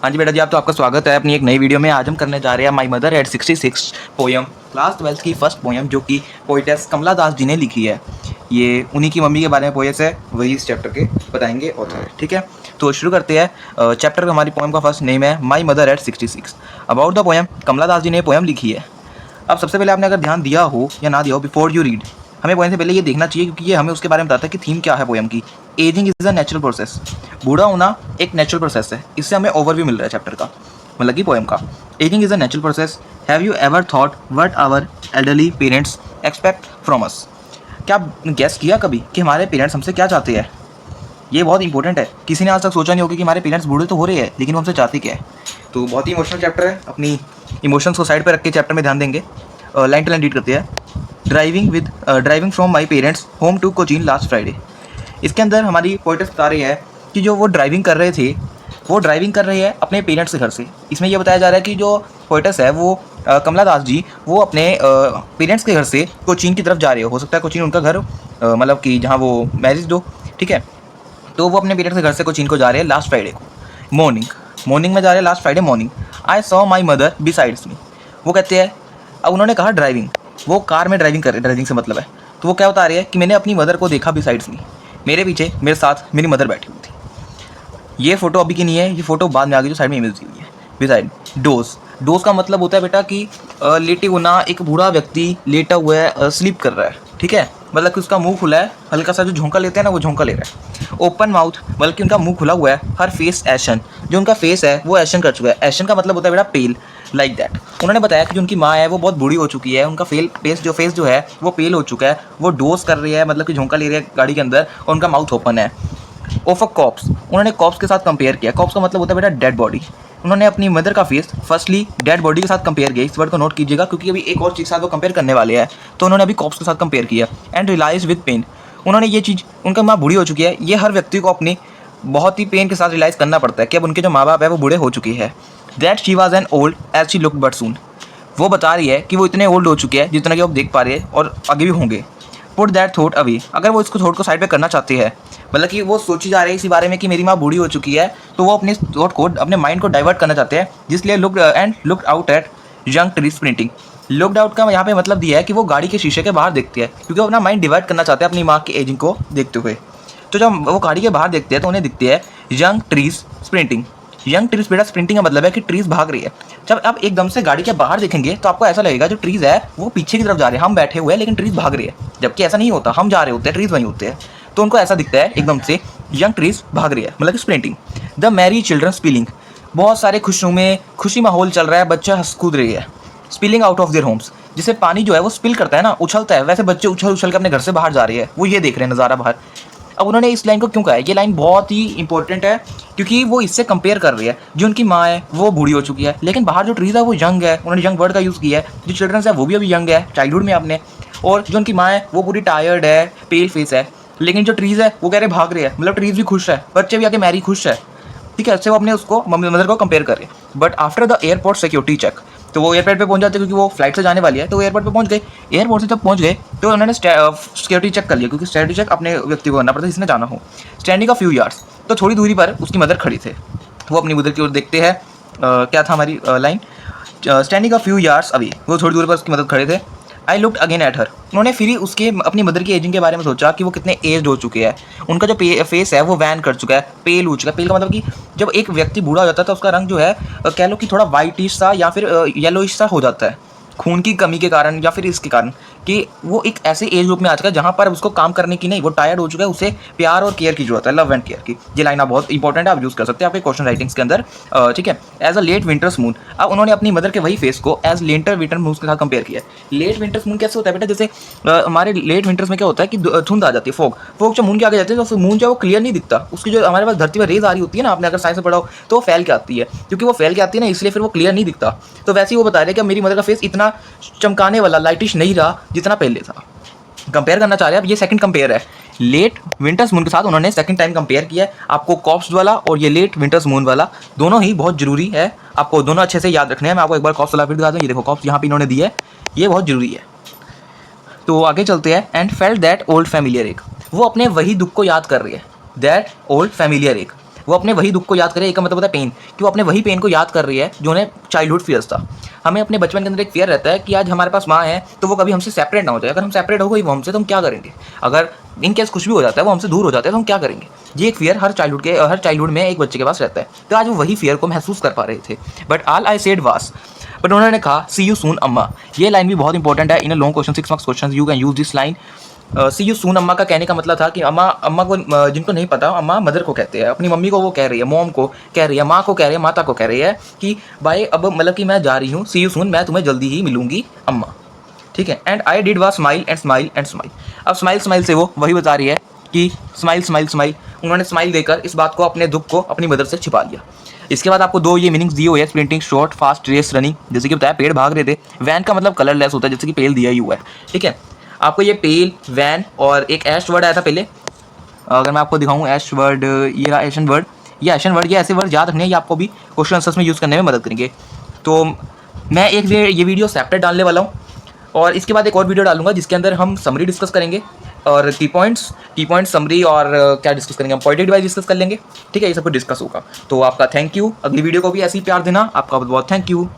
हाँ जी बेटा जी, आप तो आपका स्वागत है अपनी एक नई वीडियो में। आज हम करने जा रहे हैं माई मदर एट 66 पोयम, क्लास 12 की फर्स्ट पोयम, जो कि पोइटेस कमला दास जी ने लिखी है। ये उन्हीं की मम्मी के बारे में पोएस है, वही इस चैप्टर के बताएंगे ऑथर है। ठीक है, तो शुरू करते हैं। चैप्टर का हमारी पोएम का फर्स्ट नेम है my mother at 66। About the poem, Kamala Das ji ने पोएम लिखी है। अब सबसे पहले आपने अगर ध्यान दिया हो या ना दिया हो, बिफोर यू रीड, हमें पोएम से पहले ये देखना चाहिए, क्योंकि ये हमें उसके बारे में बताता है कि थीम क्या है पोएम की। Ageing is a natural process, बूढ़ा होना एक नेचुरल प्रोसेस है। इससे हमें ओवरव्यू मिल रहा है चैप्टर का, मतलब कि पोएम का। Ageing is a natural process, have you ever thought what our elderly parents expect from us. क्या गेस किया कभी कि हमारे पेरेंट्स हमसे क्या चाहते हैं? ये बहुत इंपॉर्टेंट है। किसी ने आज तक सोचा नहीं होगा कि हमारे पेरेंट्स बूढ़े तो हो रहे हैं, लेकिन वो हमसे चाहते क्या है। तो बहुत ही इमोशनल चैप्टर है। अपनी इमोशंस को साइड पर रख के चैप्टर में ध्यान देंगे। लाइन टू लाइन रीड करते हैं। Driving from my parents home to Cochin last Friday. इसके अंदर हमारी पोइट्स बता रही है कि जो वो ड्राइविंग कर रहे थे, वो ड्राइविंग कर रहे हैं अपने पेरेंट्स के घर से। इसमें यह बताया जा रहा है कि जो पोइट्स है वो कमला दास जी, वो अपने पेरेंट्स के घर से कोचीन की तरफ जा रहे हो सकता है कोचीन उनका घर मतलब कि जहाँ वो मैरिज हो। ठीक है, तो वो अपने पेरेंट्स के घर से कोचीन को जा रहे हैं लास्ट फ्राइडे को मॉर्निंग में जा रहे हैं, last Friday morning. I saw my mother besides me. वो कहते हैं, अब उन्होंने कहा ड्राइविंग, वो कार में ड्राइविंग कर रहे, ड्राइविंग से मतलब है। तो वो क्या बता रही है कि मैंने अपनी मदर को देखा बिसाइड्स मी, मेरे पीछे मेरे साथ मेरी मदर बैठी हुई थी। ये फोटो अभी की नहीं है, ये फोटो बाद में आ गई जो साइड में इमेज दी हुई है। बिसाइड डोज का मतलब होता है बेटा कि लेटे होना, एक बूढ़ा व्यक्ति लेटा हुआ है, स्लीप कर रहा है। ठीक है, मतलब कि उसका मुंह खुला है, हल्का सा जो झोंका लेते हैं ना, वो झोंका ले रहा है। ओपन माउथ, बल्कि उनका मुंह खुला हुआ है। हर फेस एशन, जो उनका फेस है वो एशन कर चुका है। एशन का मतलब होता है बेटा पेल, लाइक दैट। उन्होंने बताया कि जो उनकी माँ है वो बहुत बूढ़ी हो चुकी है, उनका फेस जो है वो पेल हो चुका है, वो डोज कर रही है, मतलब कि झोंका ले रही है गाड़ी के अंदर, और उनका माउथ ओपन है। ऑफ अ कॉप्स, उन्होंने कॉप्स के साथ कंपेयर किया। कॉप्स का मतलब होता है बेटा डेड बॉडी। उन्होंने अपनी मदर का फेस फर्स्टली डेड बॉडी के साथ कंपेयर किया। इस वर्ड को नोट कीजिएगा, क्योंकि अभी एक और चीज़ के साथ वो कंपेयर करने वाले हैं। तो उन्होंने अभी कॉप्स के साथ कंपेयर किया। एंड रियलाइज विद पेन, उन्होंने ये चीज़, उनका माँ बूढ़ी हो चुकी है, ये हर व्यक्ति को अपनी बहुत ही पेन के साथ रियलाइज़ करना पड़ता है कि अब उनके जो माँ बाप है वो बूढ़े हो चुकी है। That she was an old age she look but soon, वो बता रही है कि वो इतने ओल्ड हो चुके हैं जितना कि आप देख पा रहे हैं, और आगे भी होंगे। पुट दैट थॉट अवे, अगर वो इसको थॉट को साइड पे करना चाहती है, मतलब कि वो सोची जा रही है इसी बारे में कि मेरी माँ बूढ़ी हो चुकी है, तो वो अपने थॉट को, अपने माइंड को डाइवर्ट करना चाहते हैं, जिसलिए looked out at young tree sprinting. Looked out का यहाँ पे मतलब दिया है कि वो गाड़ी के शीशे के बाहर देखती है, क्योंकि वो अपना माइंड डिवाइड करना चाहते हैं अपनी माँ की एजिंग को देखते हुए। तो जब वो गाड़ी के बाहर देखते हैं तो उन्हें दिखती है young trees sprinting. Young trees बेटा, स्प्रिंटिंग का मतलब है कि ट्रीज भाग रही है। जब आप एकदम से गाड़ी के बाहर देखेंगे तो आपको ऐसा लगेगा जो ट्रीज है वो पीछे की तरफ जा रहे हैं, हम बैठे हुए हैं लेकिन ट्रीज भाग रही है, जबकि ऐसा नहीं होता, हम जा रहे होते हैं, ट्रीज वहीं होते हैं। तो उनको ऐसा दिखता है एकदम से यंग ट्रीज भाग रही है, मतलब कि sprinting. The Mary children spilling, बहुत सारे खुशी माहौल चल रहा है, बच्चा हंस कूद रही है। Spilling out of their homes, जिसे पानी जो है वो स्पिल करता है ना, उछलता है, वैसे बच्चे उछल उछल के अपने घर से बाहर जा रही है, वो ये देख रहे हैं नज़ारा बाहर। अब उन्होंने इस लाइन को क्यों कहा है, ये लाइन बहुत ही इंपॉर्टेंट है, क्योंकि वो इससे कंपेयर कर रही है। जो उनकी माँ है वो बूढ़ी हो चुकी है, लेकिन बाहर जो ट्रीज है वो यंग है, उन्होंने यंग वर्ड का यूज़ किया है। जो चिल्ड्रंस है वो भी अभी यंग है, चाइल्डहुड में आपने। और जो उनकी माँ है वो पूरी टायर्ड है, पेल फेस है, लेकिन जो ट्रीज है वो कह रहे भाग रहे हैं, मतलब ट्रीज भी खुश है, बच्चे भी आके मैरी खुश है। ठीक है, इससे वो अपने उसको मदर को कंपेयर कर रहे हैं। But after the airport security check, तो वो एयरपोर्ट पे पहुंच जाते हैं, क्योंकि वो फ्लाइट से जाने वाली है, तो वो एयरपोर्ट पे पहुंच गए। एयरपोर्ट से जब पहुंच गए तो उन्होंने सिक्योरिटी चेक कर लिया, क्योंकि सिक्योरिटी चेक अपने व्यक्ति को करना पड़ता है जिसने जाना हो। स्टैंडिंग अ फ्यू यार्ड्स, तो थोड़ी दूरी पर उसकी मदर खड़ी थे। वो अपनी मदर की ओर देखते हैं। क्या था हमारी line, standing a few yards away, वो थोड़ी दूरी पर उसकी मदर खड़े थे। I looked again at her, उन्होंने फिर उसके अपनी मदर की एजिंग के बारे में सोचा कि वो कितने एज हो चुके हैं। उनका जो फेस है वो वैन कर चुका है, पेल हो चुका है। पेल का मतलब कि जब एक व्यक्ति बूढ़ा हो जाता है तो उसका रंग जो है कह लो कि थोड़ा वाइटिश सा या फिर येलोइश सा हो जाता है, खून की कमी के कारण या फिर इसके कारण कि वो एक ऐसे एज ग्रुप में आ चुका है जहाँ पर उसको काम करने की नहीं, वो टायर्ड हो चुका है, उसे प्यार और केयर की जरूरत है, लव एंड केयर की। ये लाइन आप बहुत इंपॉर्टेंट है, आप यूज़ कर सकते हैं आपके क्वेश्चन राइटिंग्स के अंदर। ठीक है, as a late winter's moon, अब उन्होंने अपनी मदर के वही फेस को एज विंटर मून के साथ कंपेयर किया। लेट विंटर्स मून कैसे होता है बेटा, जैसे हमारे लेट विंटर्स में क्या होता है कि धुंध आ जाती है, फोग जब मून के आगे जाती है तो मून जो है वो क्लियर नहीं दिखता, उसकी जो हमारे पास धरती पर रेज आ रही होती है ना, आपने अगर साइंस में पढ़ा हो, तो वो फैल के आती है, क्योंकि वो फैल के आती है ना, इसलिए फिर वो क्लियर नहीं दिखता। तो वैसे ही वो बता रहे हैं कि मेरी मदर का फेस इतना चमकाने वाला, लाइटिश नहीं रहा जितना पहले था। कंपेयर करना चाह रहे हैं, अब ये सेकंड कंपेयर है लेट विंटर्स मून के साथ, उन्होंने सेकंड टाइम कंपेयर किया है। आपको कॉप्स वाला और ये लेट विंटर्स मून वाला दोनों ही बहुत जरूरी है, आपको दोनों अच्छे से याद रखने हैं। मैं आपको एक बार कॉप्स वाला फिर दिखा दूँ, ये देखो कॉप्स यहाँ पे इन्होंने दिया है, ये बहुत जरूरी है। तो आगे चलते हैं। And felt that old familiar एक, वो अपने वही दुख को याद कर रही है। दैट ओल्ड फैमिलियर एक, वो अपने वही दुख को याद करे, एक का मतलब होता है पेन, कि वो अपने वही पेन को याद कर रही है जो उन्हें चाइल्डहुड फियर्स था। हमें अपने बचपन के अंदर एक फियर रहता है कि आज हमारे पास माँ है तो वो कभी हमसे सेपरेट ना हो जाए। अगर हम सेपरेट हो गई वो हमसे, तो हम क्या करेंगे? अगर इन केस कुछ भी हो जाता है, वो हमसे दूर हो जाता है, तो हम क्या करेंगे? ये एक फियर हर चाइल्डहुड में एक बच्चे के पास रहता है। तो आज वो वही फियर को महसूस कर पा रहे थे। बट ऑल आई सेड वास, बट उन्होंने कहा सी यू सून अम्मा। ये लाइन भी बहुत इंपॉर्टेंट है in a long question, 6 marks question you can use this line. See you soon अम्मा का कहने का मतलब था कि अम्मा को, जिनको नहीं पता, अम्मा मदर को कहते हैं, अपनी मम्मी को वो कह रही है, मॉम को कह रही है, माँ को कह रही है, माता को कह रही है कि भाई अब मतलब कि मैं जा रही हूँ, सी यू सून, मैं तुम्हें जल्दी ही मिलूंगी अम्मा। ठीक है। And I did was smile and smile and smile. अब स्माइल स्माइल से वो वही बता रही है कि स्माइल स्माइल स्माइल, उन्होंने स्माइल देकर इस बात को, अपने दुख को अपनी मदर से छिपा लिया। इसके बाद आपको दो ये मीनिंग्स दिए हुए हैं, sprinting short, fast race, running. जैसे कि बताया पेड़ भाग रहे थे, वैन का मतलब कलरलेस होता है, जैसे कि पेल दिया ही हुआ है। ठीक है। आपको ये पेल, वैन और एक ऐश वर्ड आया था पहले, अगर मैं आपको दिखाऊं ऐश वर्ड, ये रहा एशन वर्ड। ये एशन वर्ड, ये ऐसे वर्ड याद रखने हैं, ये आपको भी क्वेश्चन आंसर्स में यूज़ करने में मदद करेंगे। तो मैं ये वीडियो सेपरेट डालने वाला हूँ, और इसके बाद एक और वीडियो डालूंगा जिसके अंदर हम समरी डिस्कस करेंगे और की पॉइंट्स समरी, और क्या डिस्कस करेंगे, हम पॉइंटेड डिवाइस डिस्कस कर लेंगे। ठीक है, ये सब कुछ डिस्कस होगा। तो आपका थैंक यू, अगली वीडियो को भी ऐसे ही प्यार देना। आपका बहुत बहुत थैंक यू।